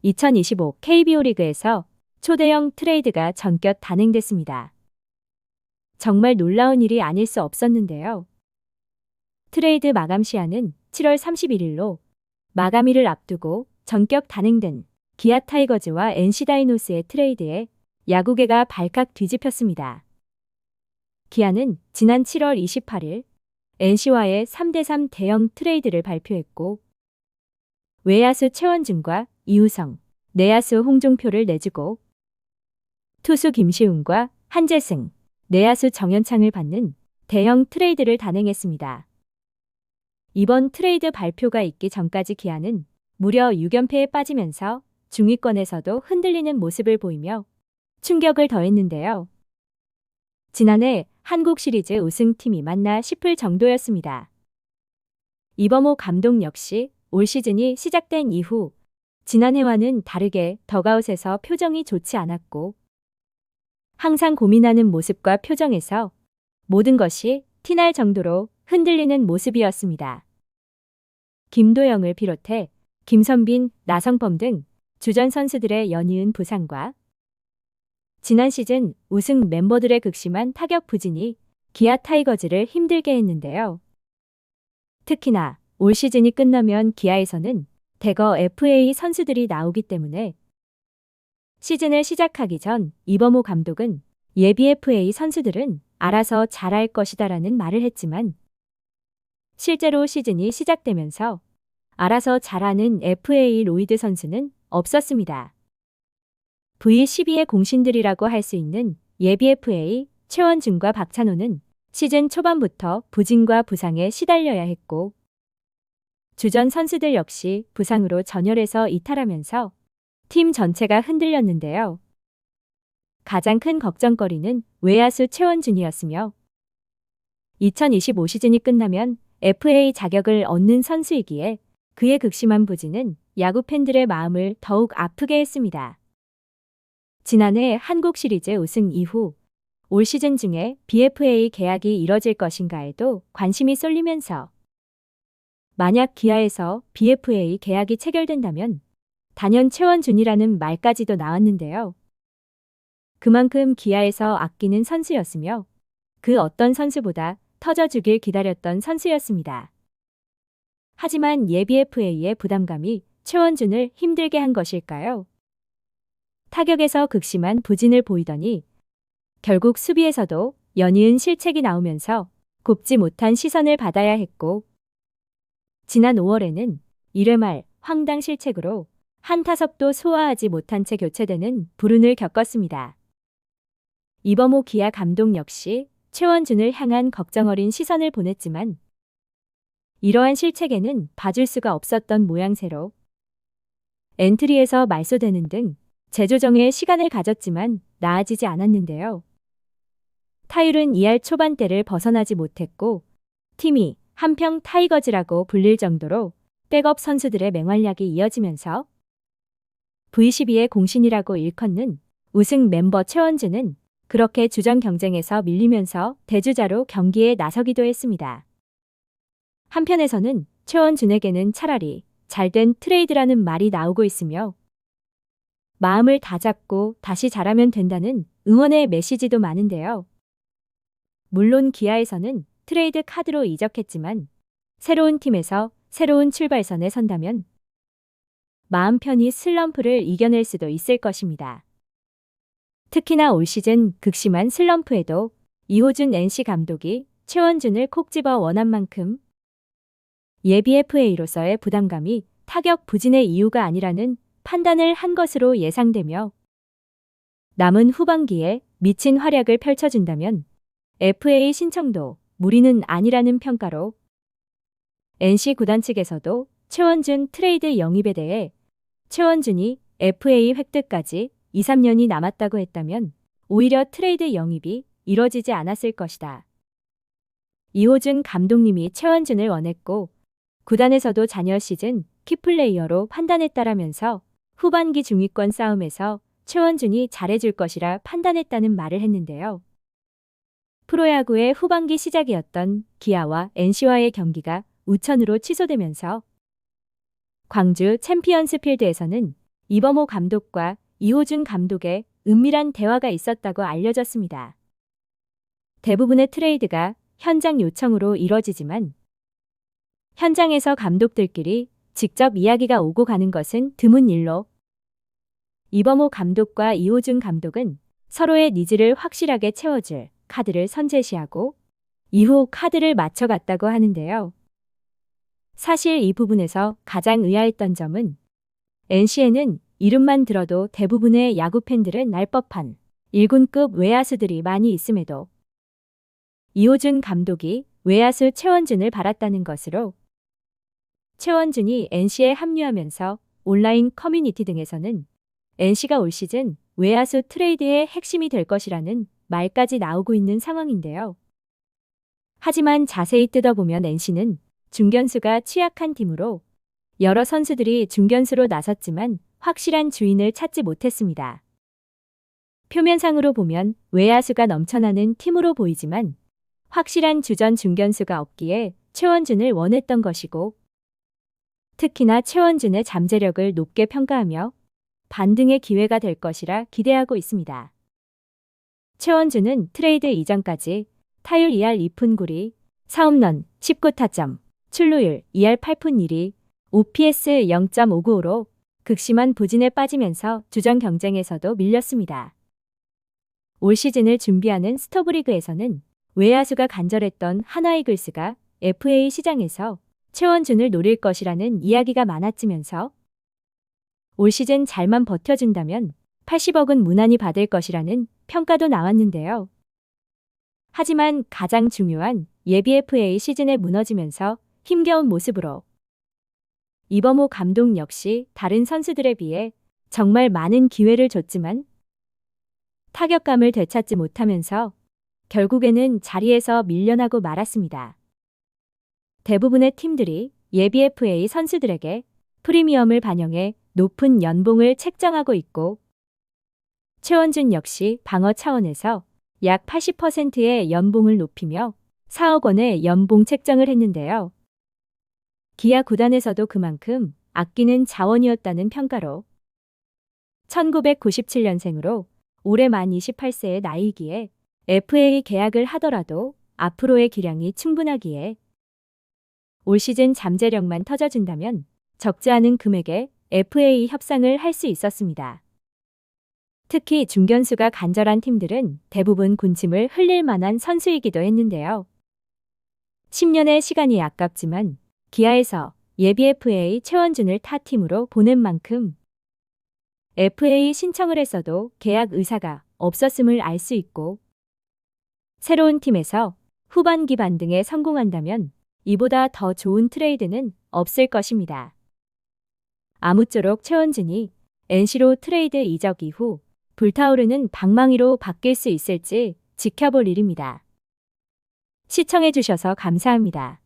2025 KBO 리그에서 초대형 트레이드가 전격 단행됐습니다. 정말 놀라운 일이 아닐 수 없었는데요. 트레이드 마감 시한은 7월 31일로 마감일을 앞두고 전격 단행된 기아 타이거즈와 NC 다이노스의 트레이드에 야구계가 발칵 뒤집혔습니다. 기아는 지난 7월 28일 NC와의 3대3 대형 트레이드를 발표했고 외야수 최원준과 이우성, 내야수 홍종표를 내주고 투수 김시훈과 한재승, 내야수 정현창을 받는 대형 트레이드를 단행했습니다. 이번 트레이드 발표가 있기 전까지 기아는 무려 6연패에 빠지면서 중위권에서도 흔들리는 모습을 보이며 충격을 더했는데요. 지난해 한국 시리즈 우승팀이 맞나 싶을 정도였습니다. 이범호 감독 역시 올 시즌이 시작된 이후 지난해와는 다르게 덕아웃에서 표정이 좋지 않았고 항상 고민하는 모습과 표정에서 모든 것이 티날 정도로 흔들리는 모습이었습니다. 김도영을 비롯해 김선빈, 나성범 등 주전 선수들의 연이은 부상과 지난 시즌 우승 멤버들의 극심한 타격 부진이 기아 타이거즈를 힘들게 했는데요. 특히나 올 시즌이 끝나면 기아에서는 대거 FA 선수들이 나오기 때문에 시즌을 시작하기 전 이범호 감독은 예비 FA 선수들은 알아서 잘할 것이다라는 말을 했지만 실제로 시즌이 시작되면서 알아서 잘하는 FA 로이드 선수는 없었습니다. V12의 공신들이라고 할 수 있는 예비 FA 최원준과 박찬호는 시즌 초반부터 부진과 부상에 시달려야 했고 주전 선수들 역시 부상으로 전열에서 이탈하면서 팀 전체가 흔들렸는데요. 가장 큰 걱정거리는 외야수 최원준이었으며 2025 시즌이 끝나면 FA 자격을 얻는 선수이기에 그의 극심한 부진은 야구 팬들의 마음을 더욱 아프게 했습니다. 지난해 한국 시리즈 우승 이후 올 시즌 중에 BFA 계약이 이뤄질 것인가에도 관심이 쏠리면서 만약 기아에서 BFA 계약이 체결된다면 단연 최원준이라는 말까지도 나왔는데요. 그만큼 기아에서 아끼는 선수였으며 그 어떤 선수보다 터져주길 기다렸던 선수였습니다. 하지만 예비 FA의 부담감이 최원준을 힘들게 한 것일까요? 타격에서 극심한 부진을 보이더니 결국 수비에서도 연이은 실책이 나오면서 곱지 못한 시선을 받아야 했고 지난 5월에는 1회 말 황당 실책으로 한 타석도 소화하지 못한 채 교체되는 불운을 겪었습니다. 이범호 기아 감독 역시 최원준을 향한 걱정 어린 시선을 보냈지만 이러한 실책에는 봐줄 수가 없었던 모양새로 엔트리에서 말소되는 등 재조정에 시간을 가졌지만 나아지지 않았는데요. 타율은 2할 초반대를 벗어나지 못했고 팀이 한평 타이거즈라고 불릴 정도로 백업 선수들의 맹활약이 이어지면서 V12의 공신이라고 일컫는 우승 멤버 최원준은 그렇게 주전 경쟁에서 밀리면서 대주자로 경기에 나서기도 했습니다. 한편에서는 최원준에게는 차라리 잘된 트레이드라는 말이 나오고 있으며 마음을 다잡고 다시 잘하면 된다는 응원의 메시지도 많은데요. 물론 기아에서는 트레이드 카드로 이적했지만 새로운 팀에서 새로운 출발선에 선다면 마음 편히 슬럼프를 이겨낼 수도 있을 것입니다. 특히나 올 시즌 극심한 슬럼프에도 이호준 NC 감독이 최원준을 콕 집어 원한 만큼 예비 FA로서의 부담감이 타격 부진의 이유가 아니라는 판단을 한 것으로 예상되며 남은 후반기에 미친 활약을 펼쳐준다면 FA 신청도 무리는 아니라는 평가로 NC 구단 측에서도 최원준 트레이드 영입에 대해 최원준이 FA 획득까지 2, 3년이 남았다고 했다면 오히려 트레이드 영입이 이뤄지지 않았을 것이다. 이호준 감독님이 최원준을 원했고 구단에서도 잔여 시즌 키플레이어로 판단했다라면서 후반기 중위권 싸움에서 최원준이 잘해줄 것이라 판단했다는 말을 했는데요. 프로야구의 후반기 시작이었던 기아와 NC와의 경기가 우천으로 취소되면서 광주 챔피언스 필드에서는 이범호 감독과 이호준 감독의 은밀한 대화가 있었다고 알려졌습니다. 대부분의 트레이드가 현장 요청으로 이뤄지지만 현장에서 감독들끼리 직접 이야기가 오고 가는 것은 드문 일로 이범호 감독과 이호준 감독은 서로의 니즈를 확실하게 채워줄 카드를 선제시하고 이후 카드를 맞춰갔다고 하는데요. 사실 이 부분에서 가장 의아했던 점은 NC에는 이름만 들어도 대부분의 야구 팬들은 알 법한 1군급 외야수들이 많이 있음에도 이호준 감독이 외야수 최원준을 바랐다는 것으로 최원준이 NC에 합류하면서 온라인 커뮤니티 등에서는 NC가 올 시즌 외야수 트레이드의 핵심이 될 것이라는 말까지 나오고 있는 상황인데요. 하지만 자세히 뜯어보면 NC는 중견수가 취약한 팀으로 여러 선수들이 중견수로 나섰지만 확실한 주인을 찾지 못했습니다. 표면상으로 보면 외야수가 넘쳐나는 팀으로 보이지만 확실한 주전 중견수가 없기에 최원준을 원했던 것이고 특히나 최원준의 잠재력을 높게 평가하며 반등의 기회가 될 것이라 기대하고 있습니다. 최원준은 트레이드 이전까지 타율 2할 2푼 9리, 4홈런, 19타점, 출루율 2할 8푼 1리, OPS 0.595로 극심한 부진에 빠지면서 주전 경쟁에서도 밀렸습니다. 올 시즌을 준비하는 스토브리그에서는 외야수가 간절했던 하나이글스가 FA 시장에서 최원준을 노릴 것이라는 이야기가 많아지면서 올 시즌 잘만 버텨준다면 80억은 무난히 받을 것이라는 평가도 나왔는데요. 하지만 가장 중요한 예비 FA 시즌에 무너지면서 힘겨운 모습으로 이범호 감독 역시 다른 선수들에 비해 정말 많은 기회를 줬지만 타격감을 되찾지 못하면서 결국에는 자리에서 밀려나고 말았습니다. 대부분의 팀들이 예비 FA 선수들에게 프리미엄을 반영해 높은 연봉을 책정하고 있고 최원준 역시 방어 차원에서 약 80%의 연봉을 높이며 4억 원의 연봉 책정을 했는데요. 기아 구단에서도 그만큼 아끼는 자원이었다는 평가로 1997년생으로 올해 만 28세의 나이기에 FA 계약을 하더라도 앞으로의 기량이 충분하기에 올 시즌 잠재력만 터져준다면 적지 않은 금액의 FA 협상을 할 수 있었습니다. 특히 중견수가 간절한 팀들은 대부분 군침을 흘릴 만한 선수이기도 했는데요. 10년의 시간이 아깝지만 기아에서 예비 FA 최원준을 타 팀으로 보낸 만큼 FA 신청을 했어도 계약 의사가 없었음을 알 수 있고 새로운 팀에서 후반기 반등에 성공한다면 이보다 더 좋은 트레이드는 없을 것입니다. 아무쪼록 최원준이 NC로 트레이드 이적 이후 불타오르는 방망이로 바뀔 수 있을지 지켜볼 일입니다. 시청해주셔서 감사합니다.